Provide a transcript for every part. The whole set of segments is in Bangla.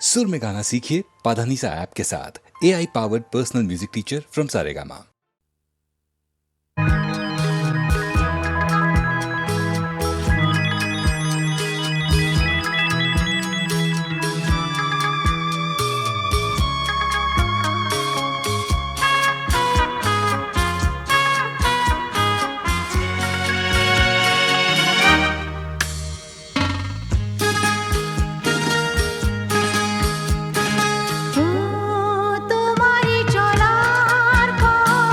सुर में गाना सीखिए पाधानीसा ऐप के साथ। AI powered personal music teacher from Saregama. তোমারি চলার পথ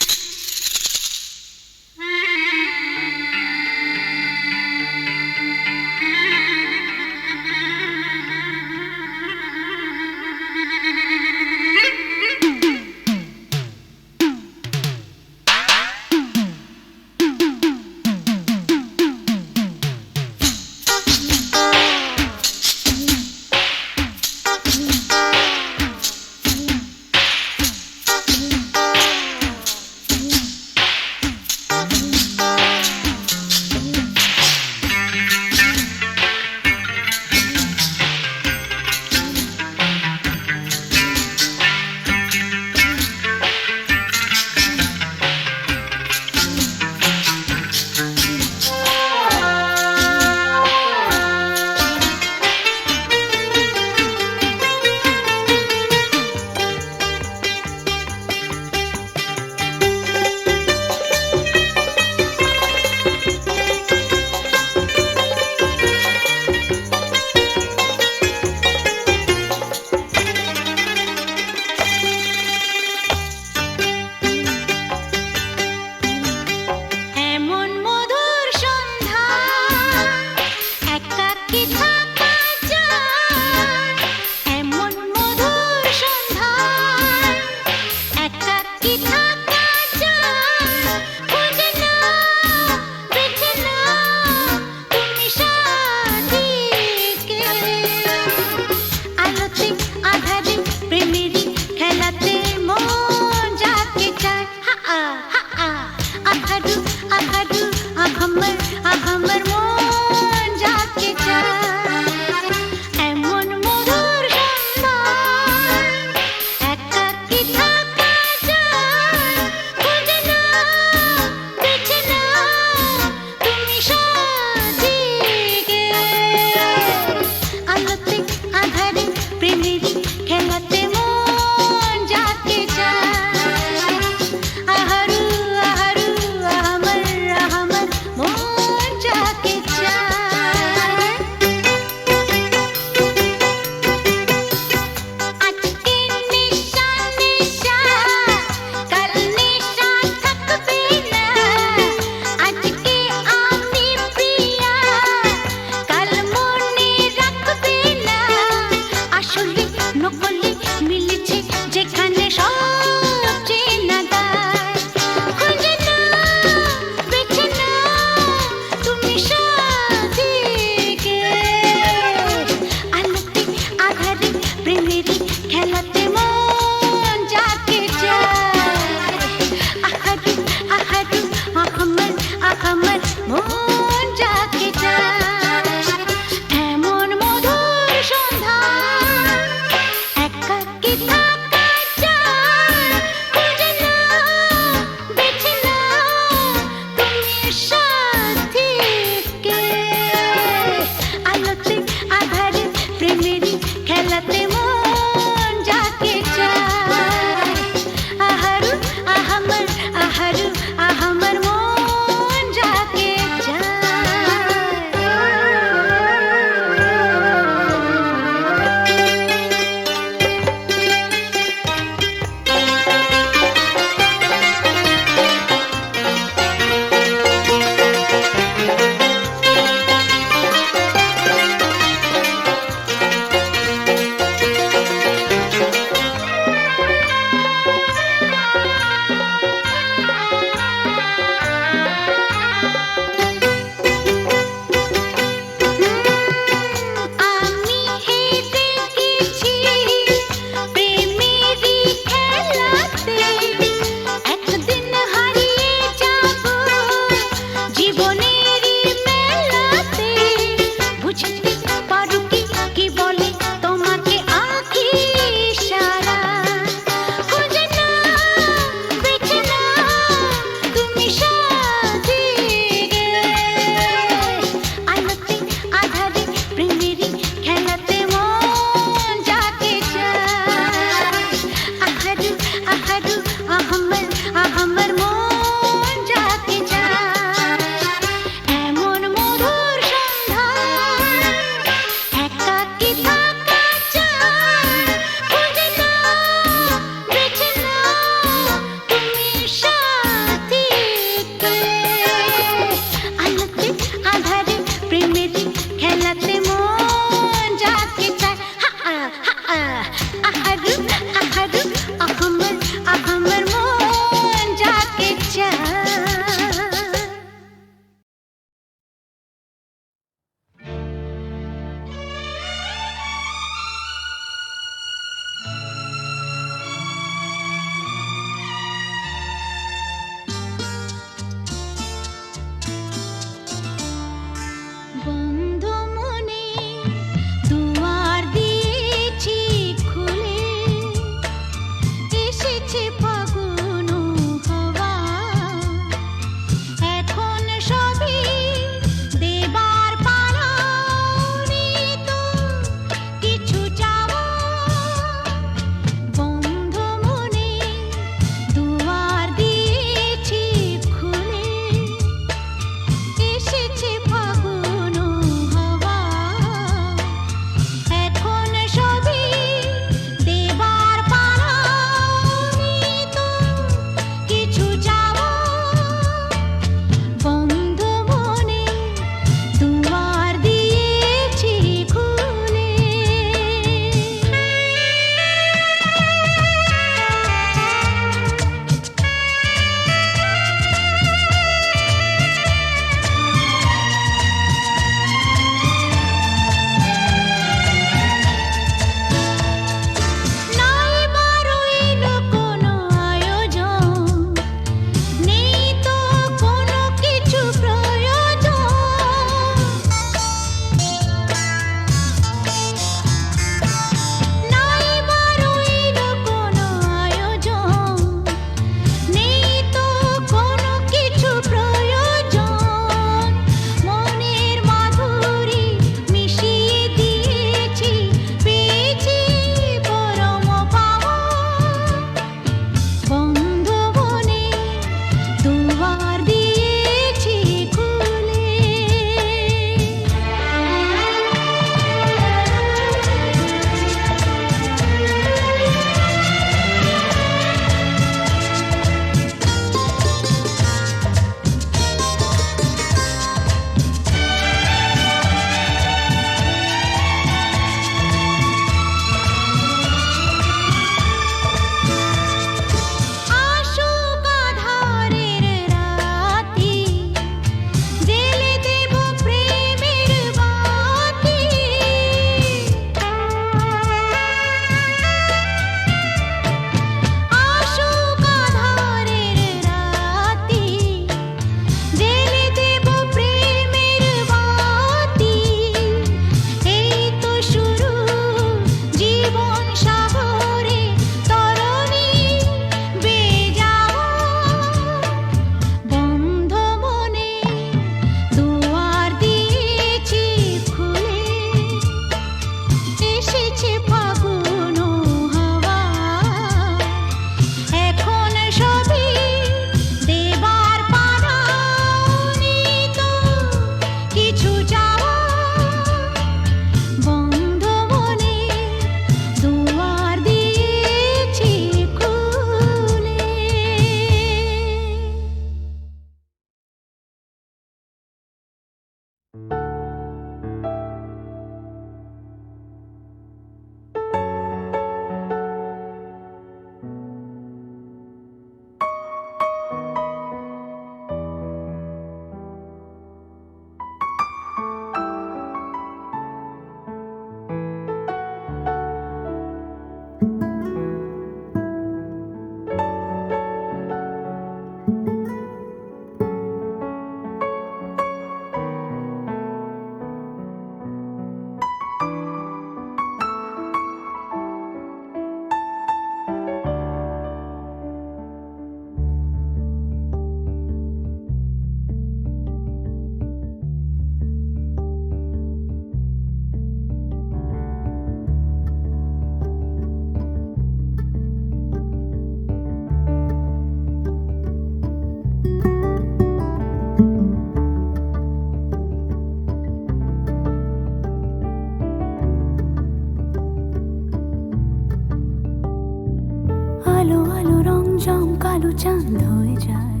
আলো আলো রং জম কালো চাঁদ হয়ে যায়,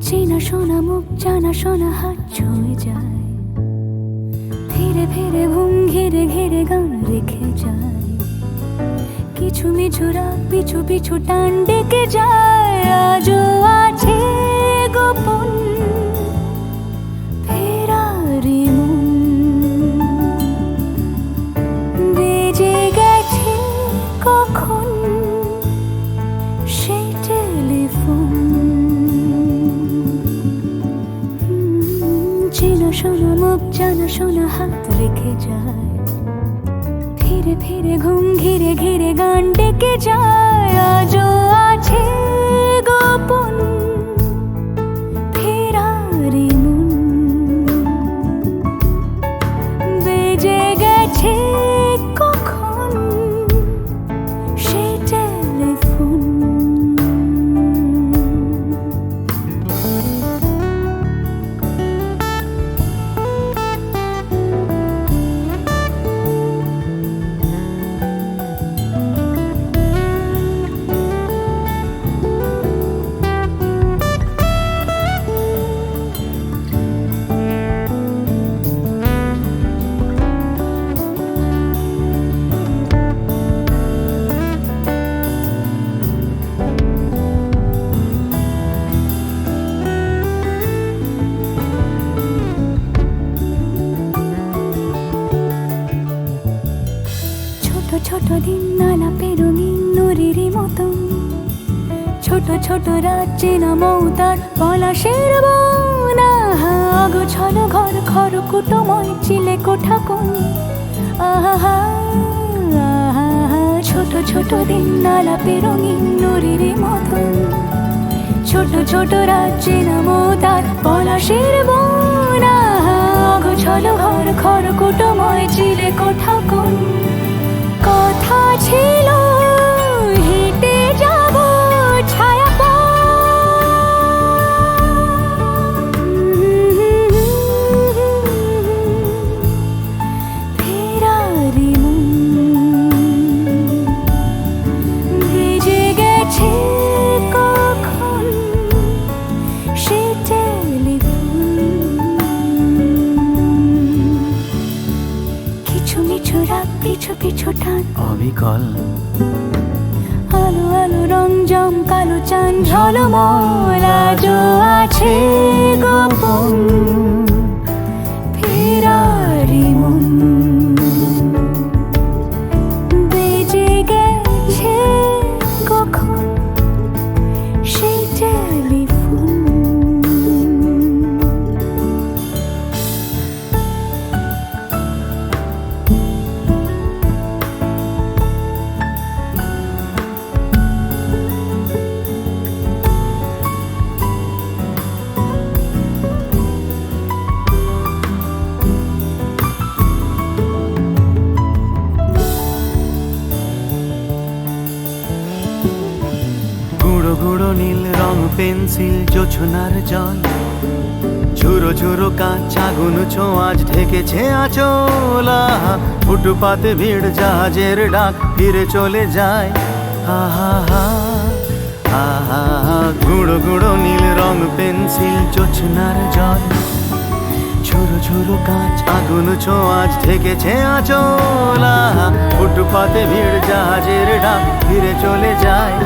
চেনা শোনা মুখ জানা শোনা হাত ছুঁয়ে যায়, ধীরে ধীরে ঘুম ঘিরে ঘিরে গান রেখে যায়, কিছু মিছু রাত পিছু পিছু টান ডেকে যায়। আজও আছে গোপন ফেরারি মন, বেজে গেছে কখন সেই টেলিফোন। চেনা শোনা মুখ জানা শোনা হাত রেখে যায়, ধীরে ধীরে ঘুম ঘিরে ঘিরে গান ডেকে যায়। আজও আছে গোপন ফেরারি মন, বেজে গেছে কখন সেই টেলিফোন। ছোট ছোট দিন আলাপে রঙিন নুরির মতন, ছোট ছোট রাজ্যে নামতার পলাশের বন। গোছানো ঘর খর কুটময় চিলে কোঠা কোন, আহা ছোট ছোট দিন আলাপে রঙিন নুরির মতন, ছোট ছোট রাজ্যে নামতার পলাশের বন। গোছানো ঘর খর কুটময় চিলে কোঠা কোন, কথা ছিল হেঁটে যাব ছায়া ফেরারি মন, ভেজে গেছে কখন সে টেলিফোন। কিছু মিছু রাত পিছু পিছু টান অবিকল আলো আলো রং জম কালো চাঁদ ঝলমল। আজও আছে গোপন ফেরারি মন, বেজে গেছে কখন সেই টেলিফোন। গুঁড়ো গুঁড়ো নীল রং পেন্সিল জোছনার জল, ঝুরো ঝুরো কাঁচ আগুন ছোঁয়াজ ঢেকেছে আচলা। ফুটপাতে ভিড় জাহাজের ডাক ফিরে চলে যায়, আহা আহা। গুঁড়ো গুঁড়ো নীল রং পেন্সিল জোছনার জল, ঝুরো ঝুরো কাঁচ আগুন ছোঁয়াজ ঢেকেছে আচলা। ফুটপাতে ভিড় জাহাজের ডাক ফিরে চলে যায়,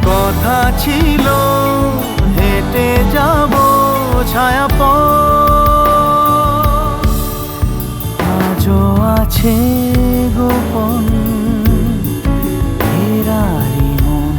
কথা ছিল হেঁটে যাব ছায়া আজও আছে গোপন ফেরারি মন,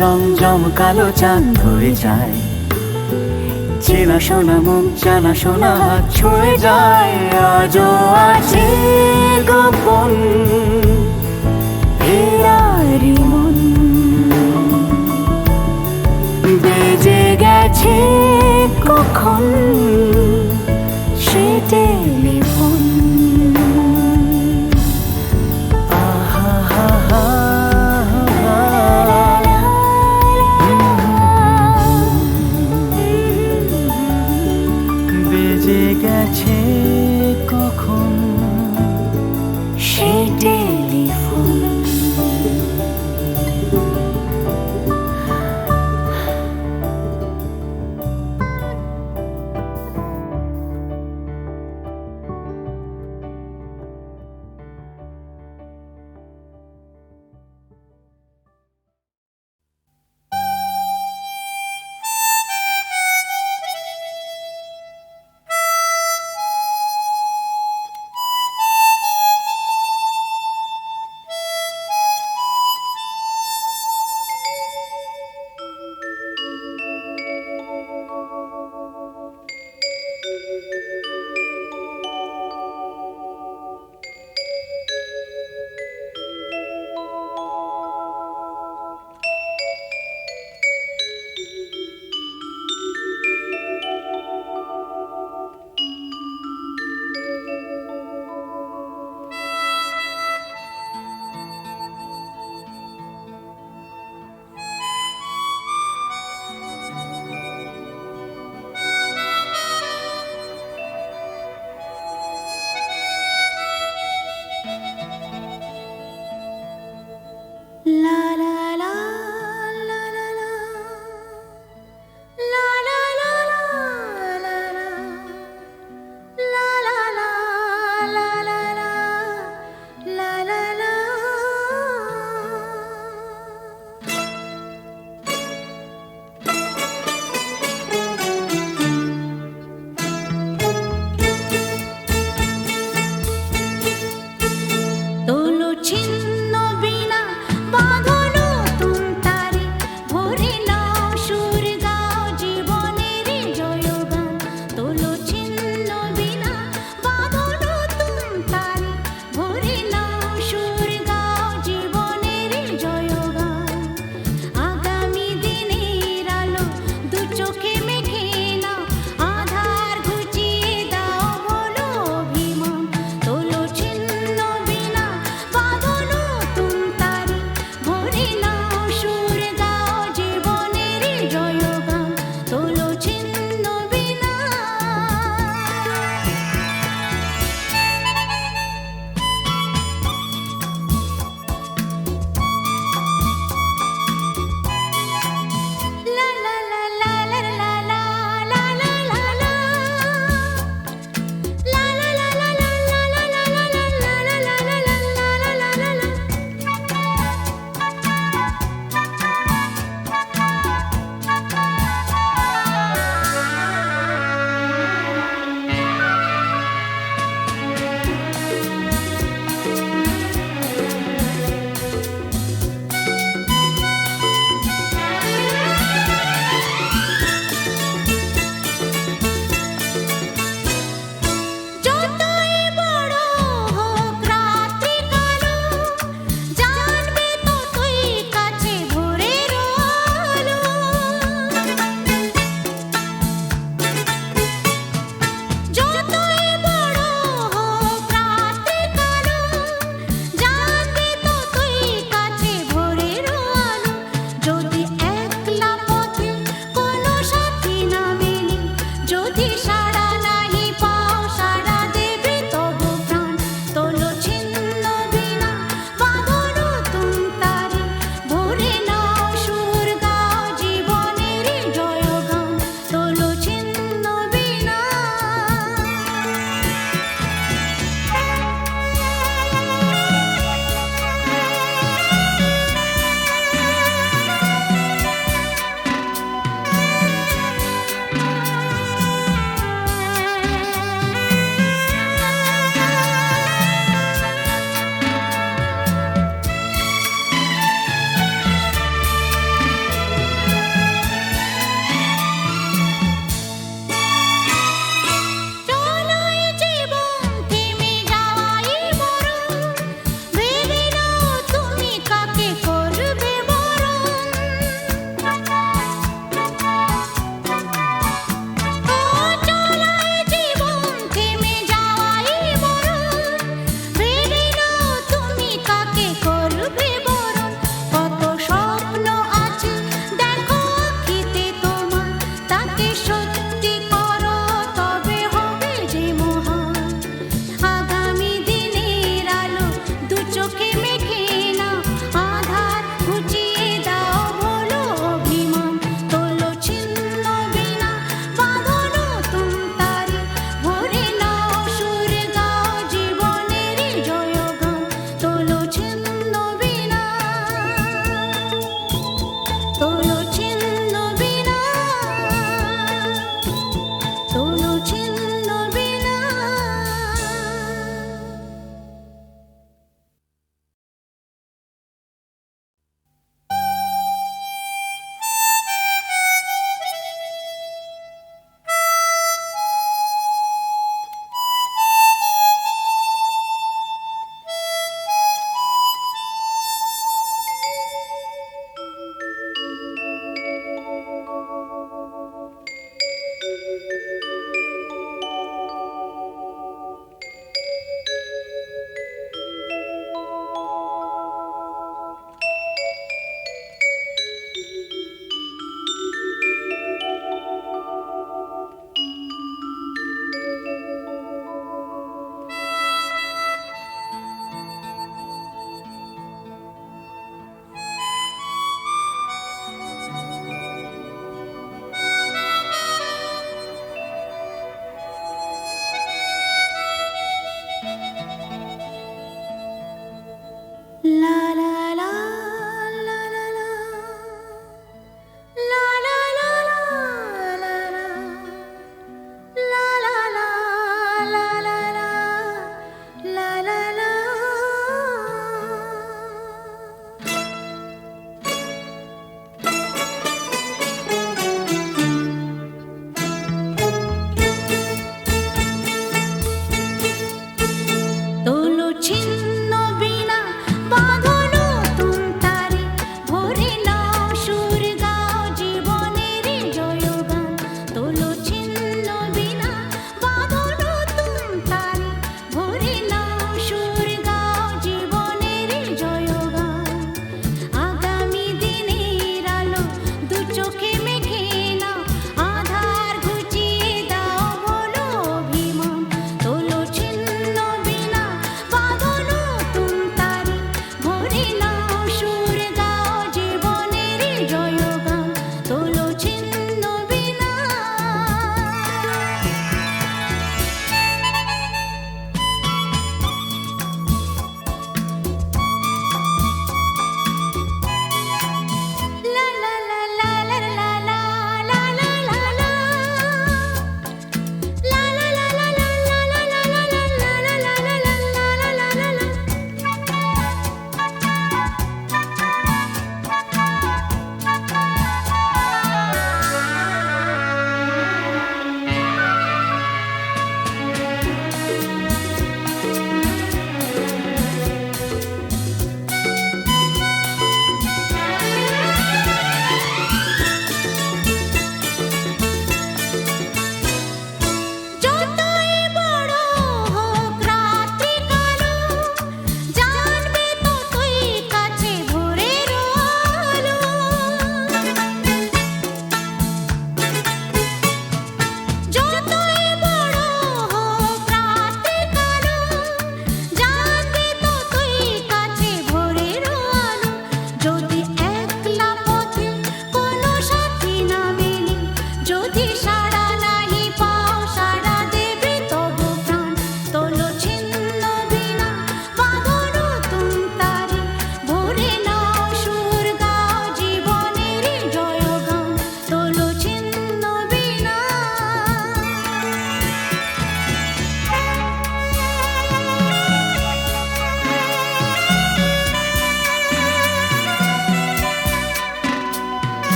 রং জমকালো চাঁদ হয়ে যায়, চেনা শোনা মুখ জানা শোনা হাত ছুঁয়ে যায়। আজও আছে গোপন হেরারি মন বেজে গেছে কখন সে টেলিফোন। বেজে গেছে কখন সে টেলিফোন।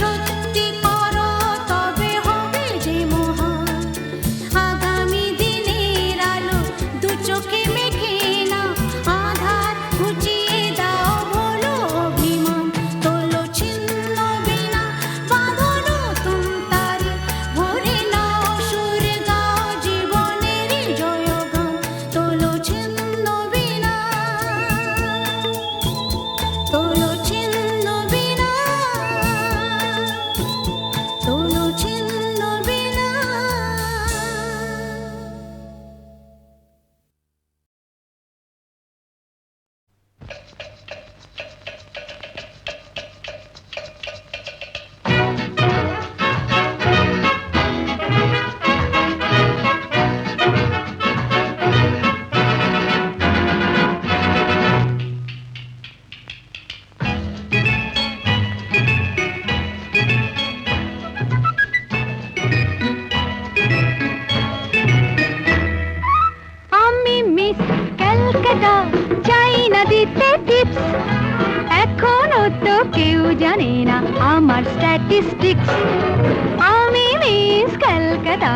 সত্যি করো তবে হবে যে মহান। আগামী দিনের আলো দু চোখে মেঘে না, আধার ঘুচিয়ে দাও ভোলো অভিমান। তোলো ছিন্ন বিনা বাঁধো নতুন তারে, ভরে নাও সুরে গাও জীবনেরই জয়গান। তোলো ছিন্ন বিনা, তোলো ছিন্ন বিনা, তোলো ছিন্ন বিনা। আমি মিস ক্যালকাটা, চাই না দিতে টিপস, এখনো তো কেউ জানে না আমার স্ট্যাটিস্টিক্স। আমি মিস ক্যালকাটা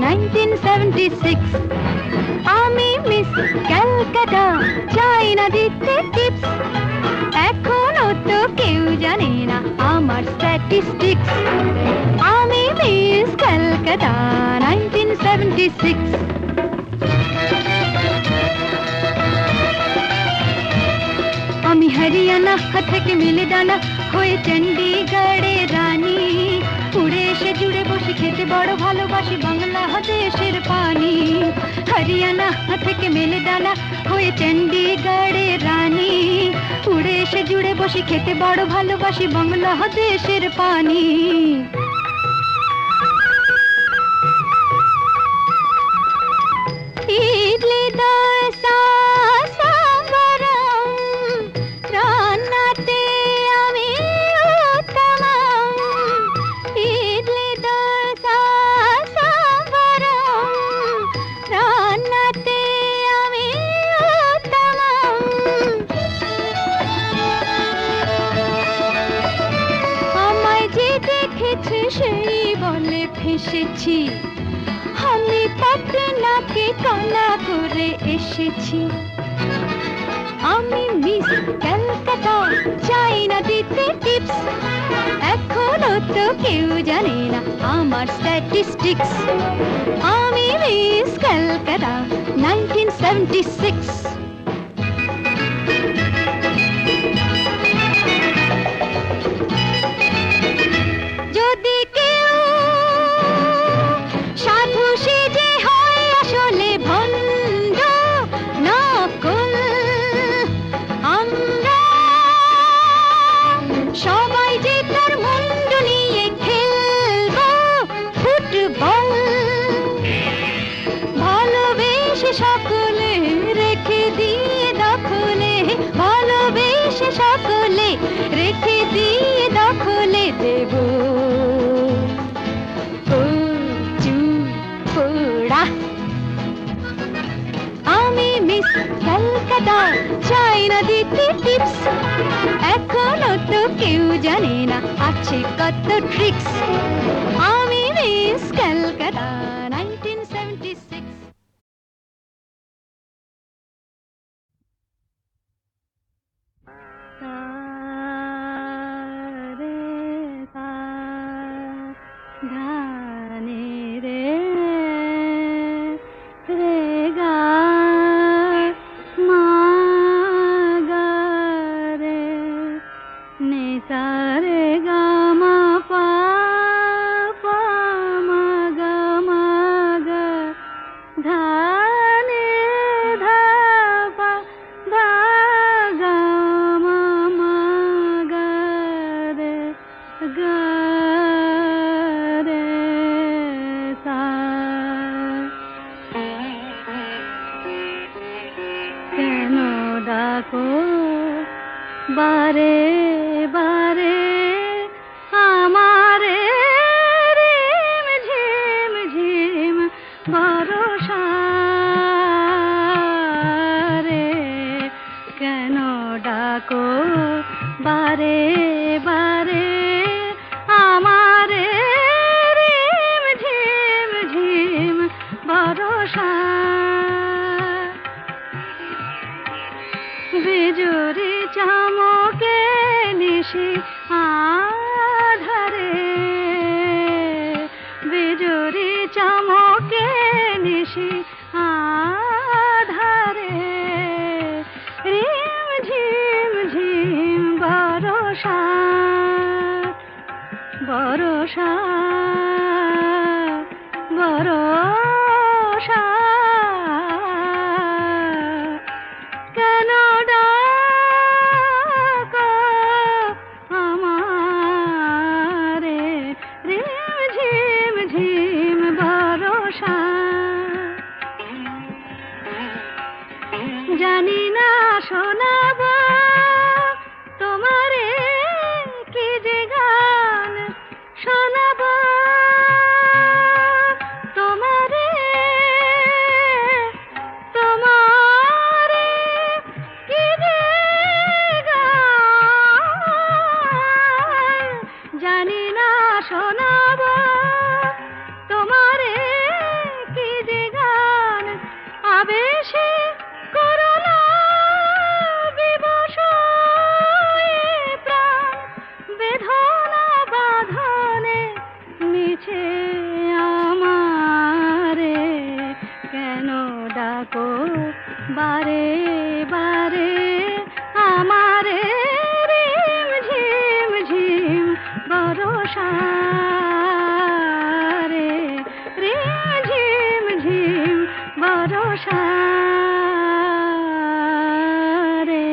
1976, আমি মিস ক্যালকাটা, চাই না দিতে টিপস, এখনো তো কেউ জানে না আমার স্ট্যাটিস্টিক্স। আমি মিস ক্যালকাটা 1976। আমি হরিয়ানা থেকে মিলে ডানা হয়ে চণ্ডীগড়ের রানী, উড়ে এসে জুড়ে বসে খেতে বড় ভালোবাসি বাংলাদেশের পানি। হরিয়ানা থেকে মেলে ডানা হয়ে চণ্ডীগড়ের রানী, উড়ে এসে জুড়ে বসে খেতে বড় ভালোবাসি বাংলাদেশের পানি। ইডলি দোসা সাম্বারম, রান্নাতে আমি উত্তমম। ইডলি দোসা সাম্বারম, রান্নাতে আমি উত্তমম। আমায় যে দেখেছে সেই বলে ফেসেছি, আমি পাটনাকে কানা করে এসেছি। আমি মিস ক্যালকাটা, চাই না দিতে টিপস, এখনো তো কেউ জানে না আমার স্ট্যাটিস্টিক্স। আমি মিস ক্যালকাটা 1976। যদি কেউ সাধু সেজে হয় আসলে ভণ্ড নকল, আমরা সবাই যে তার মুন্ডু নিয়ে খেলবো ফুটবল। ভালোবেসে সকলে রেখে দিয়ে দখলে, ভালোবেসে সকলে রেখে দিয়ে দখলে দেব পোড়া। আমি মিস ক্যালকাটা, চাই না দিতে টিপস, এখনো তো কেউ জানে না আছে কত ট্রিক্স। আমি মিস ক্যালকাটা 1976। ধানে রে রে গা মা গা রে নে সা রে গা মা পা পা মা গা ধা নে ধা পা ধা গা মা গা রে গা রে সা। কেন ডাকো বারে বারে আমারে রিম ঝিম ঝিম বরষা রে, কেন ডাকো বারে বারে নিশি আধারে রিম ঝিম ঝিম বরষা বরষা বরষা কেন ডাকো আমারে রিম ঝিম ঝিম বরষা জানি না শোনাবো তোমারে কি যে গান শোনাবো তোমারে তোমারে কি যে গান জানি না শোনাবো তোমারে কি যে গান আবেশে করুণা বিবশ এ প্রাণ বেদনা বাঁধনে মিছে আমারে কেন ডাকো বারে বারে আমারে রিম ঝিম ঝিম বরষা রে রিম ঝিম ঝিম বরষা রে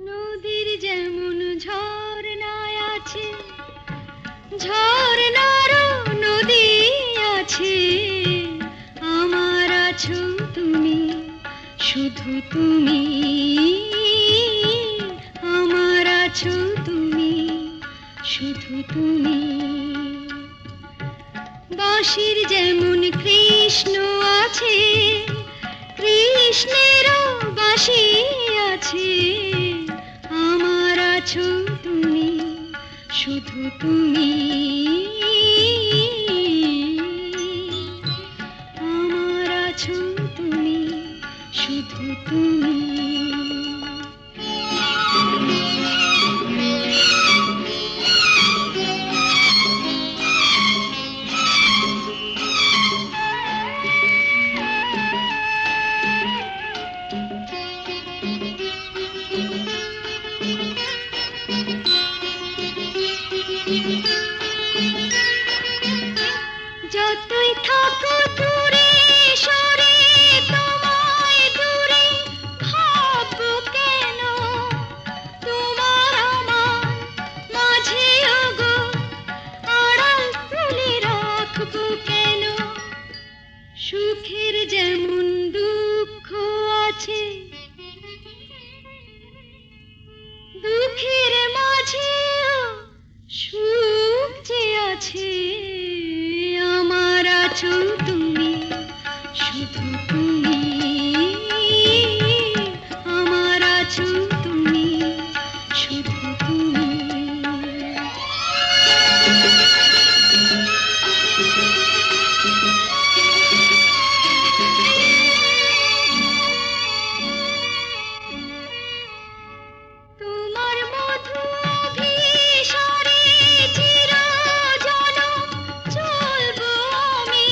নদীর যেমন ঝর্ণায় আছে ঝর্ণারও নদী আছে আমার আছো তুমি শুধু তুমি আমার আছো তুমি শুধু তুমি বাঁশির যেমন কৃষ্ণ আছে কৃষ্ণেরও বাঁশি আছে আমার আছো তুমি শুধু তুমি আমার আছো তুমি শুধু তুমি যতই থাকো দূরে সরে তোমায় দূরে ভাববো কেন তোমার আমার মাঝে ওগো আড়াল তুলে রাখবো কেন সুখের যেমন দুঃখ আছে দুঃখের মাঝেও সুখ যে আছে আমার আছো তুমি শুধু তুমি আমার আছো তুমি শুধু তুমি তোমার মধু অভিসারে চিরজনম চলবো আমি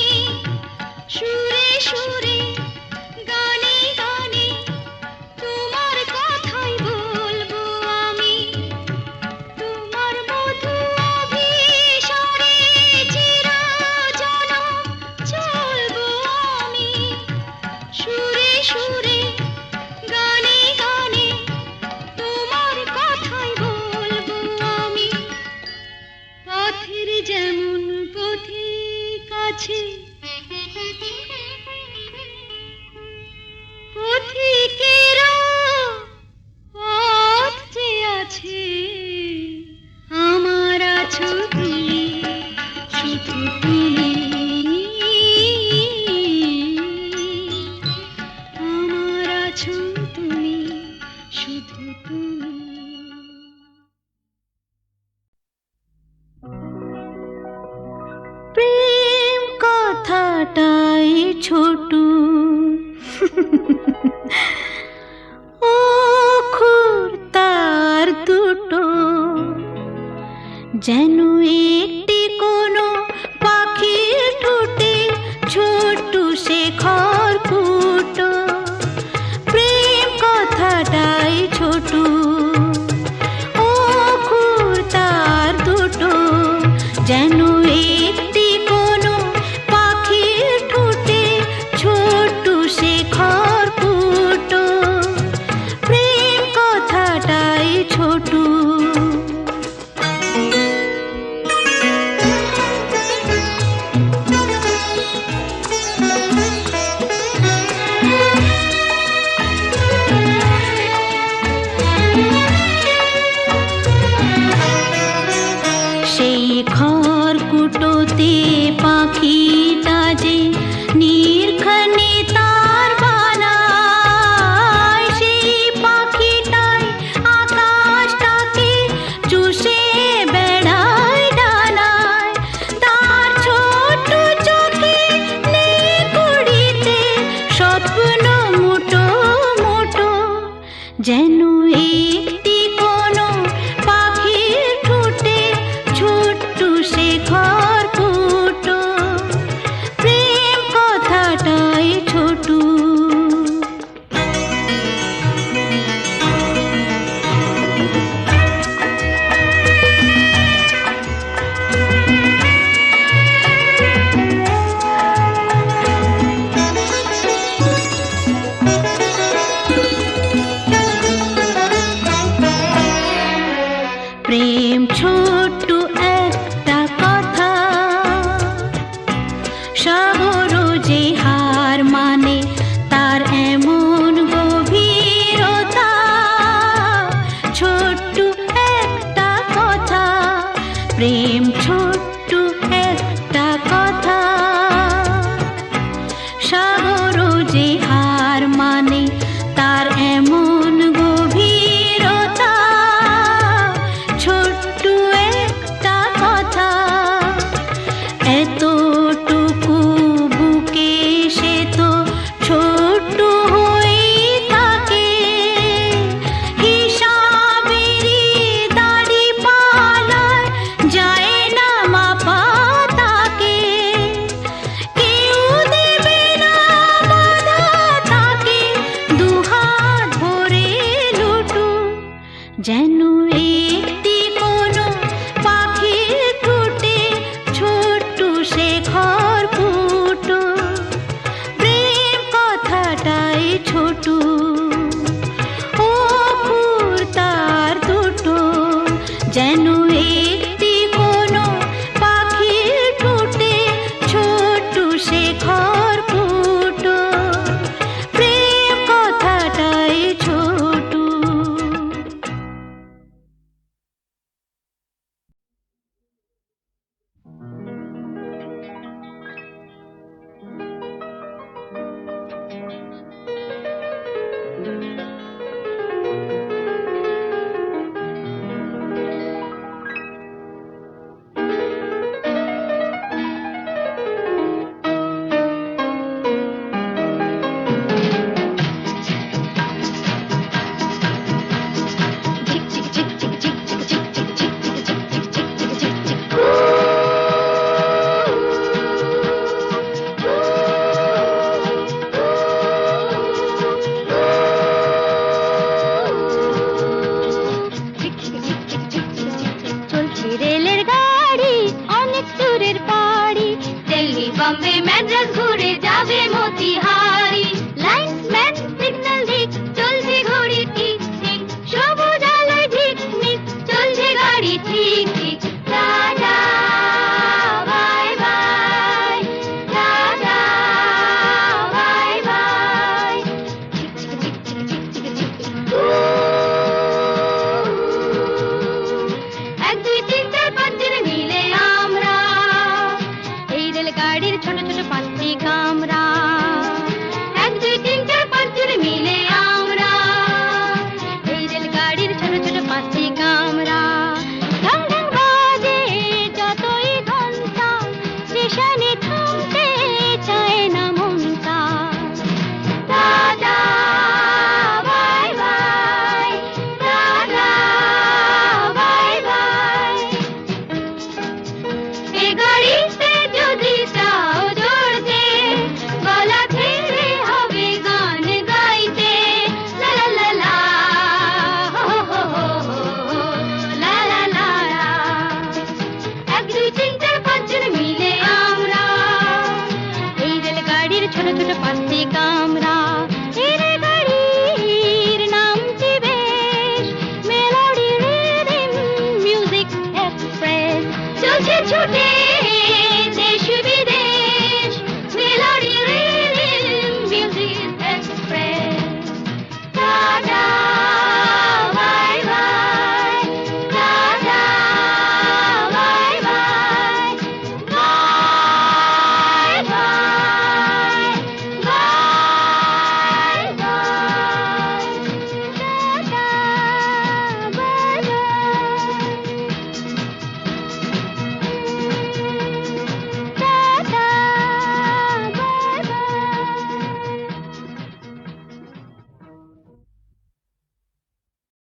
যেন একটি কোনো পাখির ঠোঁটে ছোট্ট সে খড়কুটো, প্রেম কথাটাই ছোট, অক্ষর তার দুটো। যেন একটি কোনো পাখির ঠোঁটে ছোট্ট সে খড়কুটো, প্রেম কথাটাই ছোট। সেই খড়কুটোতে পাখিটা যে নির্ঘানে তার বানায়, সেই পাখিটাই আকাশটাকে চুষে বেড়ায় ডানায়। তার ছোট চোখে নেই কুড়িতে স্বপ্ন মুটো মুটো, যেন